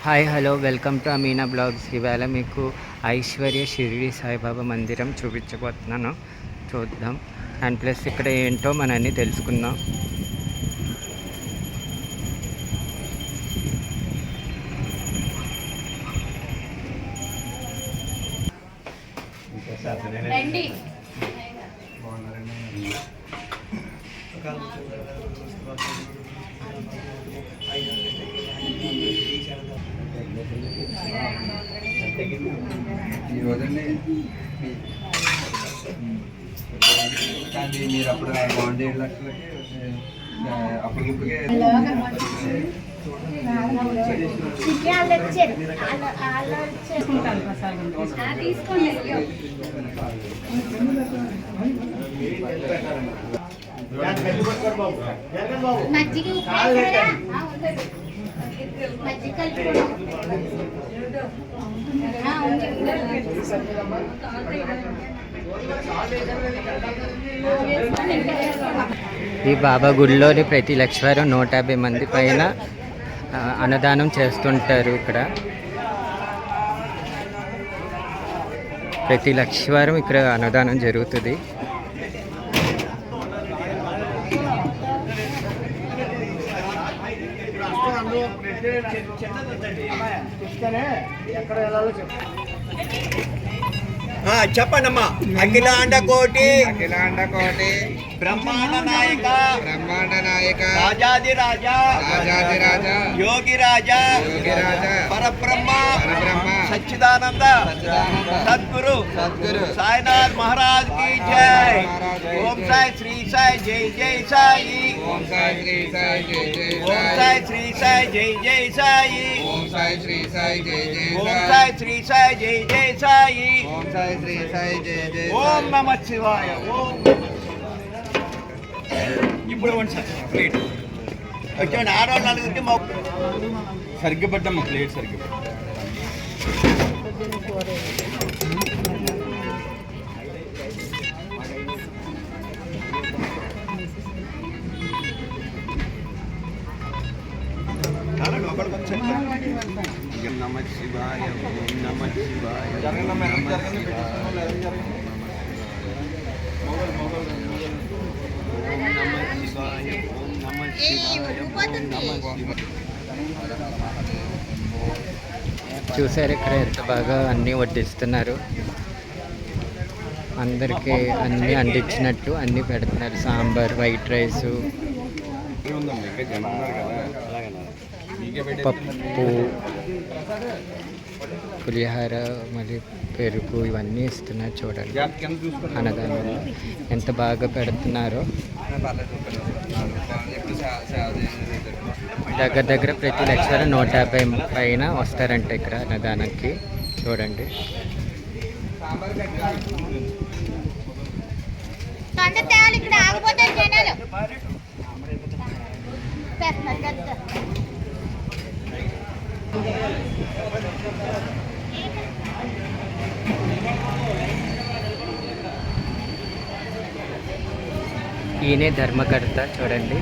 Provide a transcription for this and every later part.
Hi hello welcome to Amina blogs. ఇవాళ మీకు ఐశ్వర్య షిరిడి సాయిబాబా మందిరం చూపించబోతున్నాను. చూద్దాం. అండ్ ప్లస్ ఇక్కడ ఏంటో మనం అన్నీ తెలుసుకుందాం. కానీ మీరు అప్పుడు బాగుండే లక్షలకి అప్పటికిప్పటికే ఈ బాబా గుడిలోని ప్రతి లక్షవారం 150 మంది పైన అన్నదానం చేస్తుంటారు. ఇక్కడ ప్రతి లక్షవారం ఇక్కడ అన్నదానం జరుగుతుంది. చెప్పండమ్మా. అఖిలాండ కోటి బ్రహ్మాండ నాయక రాజాది రాజా యోగి రాజా పరబ్రహ్మ సచ్చిదానంద సద్గురు సాయినాథ్ మహారాజ్ की जय. ఓం సాయి శ్రీ సాయి జై జై సాయి. ఓం సాయి శ్రీ సాయి జై జై సాయి. ఓం సాయి శ్రీ సాయి జై జై సాయి. ఓం నమః శివాయ. ఓం ఇప్పుడు ప్లేట్ వచ్చాడు. ఆడవాళ్ళు నలుగురికి సరిగ్గా పడ్డమ్మా, ప్లేట్ సరిగ్గా నమ శివాయ. నమ శివాయ. చూసారు ఇక్కడ ఎంత బాగా అన్నీ వడ్డిస్తున్నారు. అందరికీ అన్నీ అందించినట్టు అన్నీ పెడుతున్నారు. సాంబార్, వైట్ రైసు, పప్పు, పులిహార, మరి పెరుగు ఇవన్నీ ఇస్తున్నారు. చూడండి అన్నదానం ఎంత బాగా పెడుతున్నారో. దగ్గర ప్రతి లక్షల 150 పైన వస్తారంట ఇక్కడ అన్నదానానికి. చూడండి. ఈయనే ధర్మకర్త. చూడండి.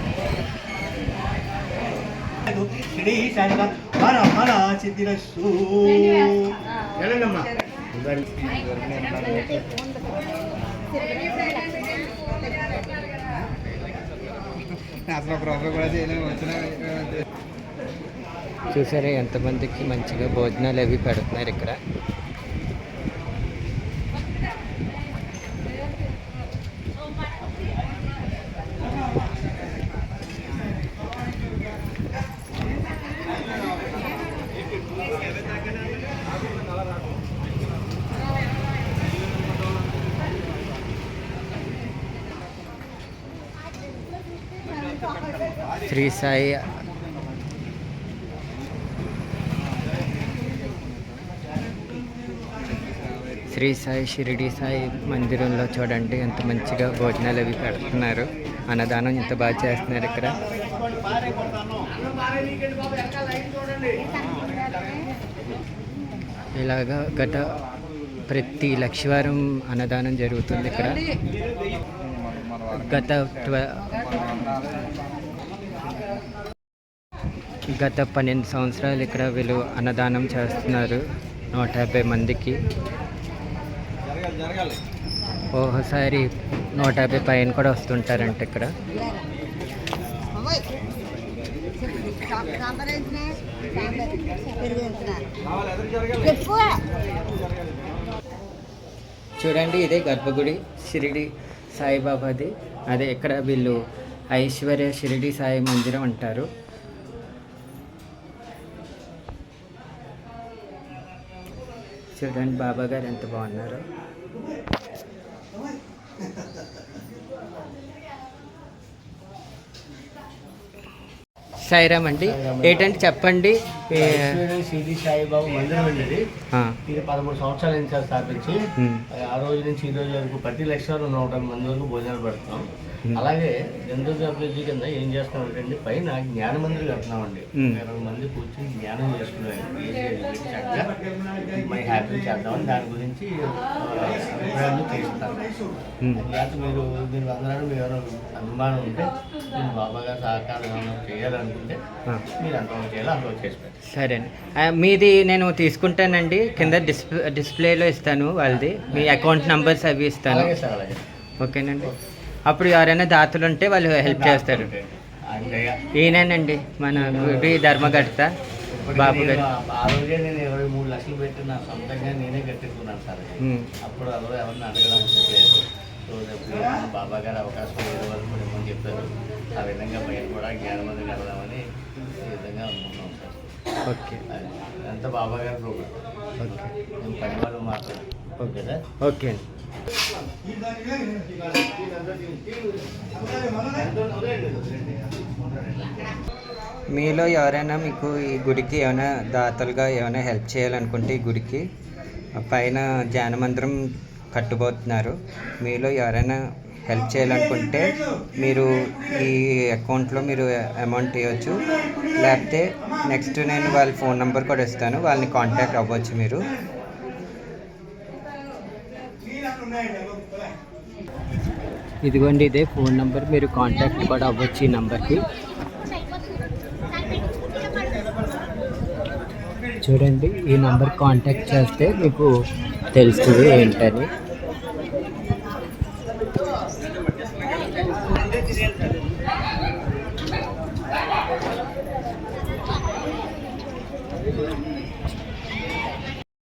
చూసారా ఎంతమందికి మంచిగా భోజనాలు అవి పెడుతున్నారు ఇక్కడ. శ్రీ సాయి షిరిడి సాయి మందిరంలో చూడండి ఎంత మంచిగా భోజనాలు అవి పెడుతున్నారు. అన్నదానం ఎంత బాగా చేస్తున్నారు ఇక్కడ. ఇలాగా గత ప్రతి లక్షవారం అన్నదానం జరుగుతుంది ఇక్కడ. గత గత 12 సంవత్సరాలు ఇక్కడ వీళ్ళు అన్నదానం చేస్తున్నారు 150 మందికి. ఓసారి 150 పైన కూడా వస్తుంటారంట ఇక్కడ. చూడండి ఇదే గర్భగుడి షిరిడి సాయిబాబాది. అదే ఇక్కడ వీళ్ళు ఐశ్వర్య షిరిడి సాయి మందిరం అంటారు. చూడండి బాబా గారు ఎంత బాగున్నారు. సాయిరామ్ అండి, ఏంటంటే చెప్పండి. షిరిడి సాయిబాబా మందిరం అండి ఇది. ఇది 13 సంవత్సరాల నుంచి స్థాపించి ఆ రోజు నుంచి ఈ రోజు వరకు ప్రతి లక్షలు 150 మంది వరకు భోజనాలు పెడుతున్నాం. అలాగే జనరల్ అభివృద్ధి కింద ఏం చేస్తున్నాం అంటే పైన జ్ఞాన మందిరం కడుతున్నామండి. 20 మంది కూర్చొని జ్ఞానం చేసుకున్నాం. మై హ్యాపీ చేద్దామని దాని గురించి అభిప్రాయాలు చేస్తాను. తర్వాత మీరు అందరూ ఎవరు అభిమానం ఉంటే మీరు బాబా గారు సహకారం ఏమైనా చేయాలనుకుంటే మీరు అంతవరకు చేయాలి, అందులో చేసి పెట్టండి. సరే అండి, మీది నేను తీసుకుంటానండి. కింద డిస్ప్లేలో ఇస్తాను వాళ్ళది, మీ అకౌంట్ నంబర్స్ అవి ఇస్తాను. అలాగే సార్, అలాగే. ఓకేనండి. అప్పుడు ఎవరైనా దాతలు ఉంటే వాళ్ళు హెల్ప్ చేస్తారు. ఈయనేనండి మన గుడి ధర్మకర్త బాబు గారు. ఆ రోజే నేను 23 లక్షలు పెట్టి నా సొంతంగా నేనే కట్టించుకున్నాను సార్. అప్పుడు అందులో ఎవరిని అడగడానికి లేదు. సో బాబా గారు అవకాశం వేరే వాళ్ళు కూడా ఇవ్వమని చెప్పారు. ఆ విధంగా బయట కూడా జ్ఞానమంది కలదామని ఈ విధంగా అనుకుంటున్నాం సార్. ఓకే, అంతా బాబా గారి ప్రోగ్రాం. ఓకే, మేము పని వాళ్ళు మాట్లాడాం. Okay sir. ఓకే అండి. మీలో ఎవరైనా మీకు ఈ గుడికి ఏమైనా దాతలుగా ఏమైనా హెల్ప్ చేయాలనుకుంటే ఈ గుడికి పైన ధ్యాన మందిరం కట్టబోతున్నారు. మీలో ఎవరైనా హెల్ప్ చేయాలనుకుంటే మీరు ఈ అకౌంట్లో మీరు అమౌంట్ ఇవ్వచ్చు. లేకపోతే నెక్స్ట్ నేను వాళ్ళ ఫోన్ నెంబర్ కూడా ఇస్తాను, వాళ్ళని కాంటాక్ట్ అవ్వచ్చు మీరు. ఇదిగోండి ఇదే ఫోన్ నెంబర్, మీరు కాంటాక్ట్ కూడా అవ్వచ్చు ఈ నెంబర్కి. చూడండి ఈ నెంబర్ కాంటాక్ట్ చేస్తే మీకు తెలుస్తుంది ఏంటని.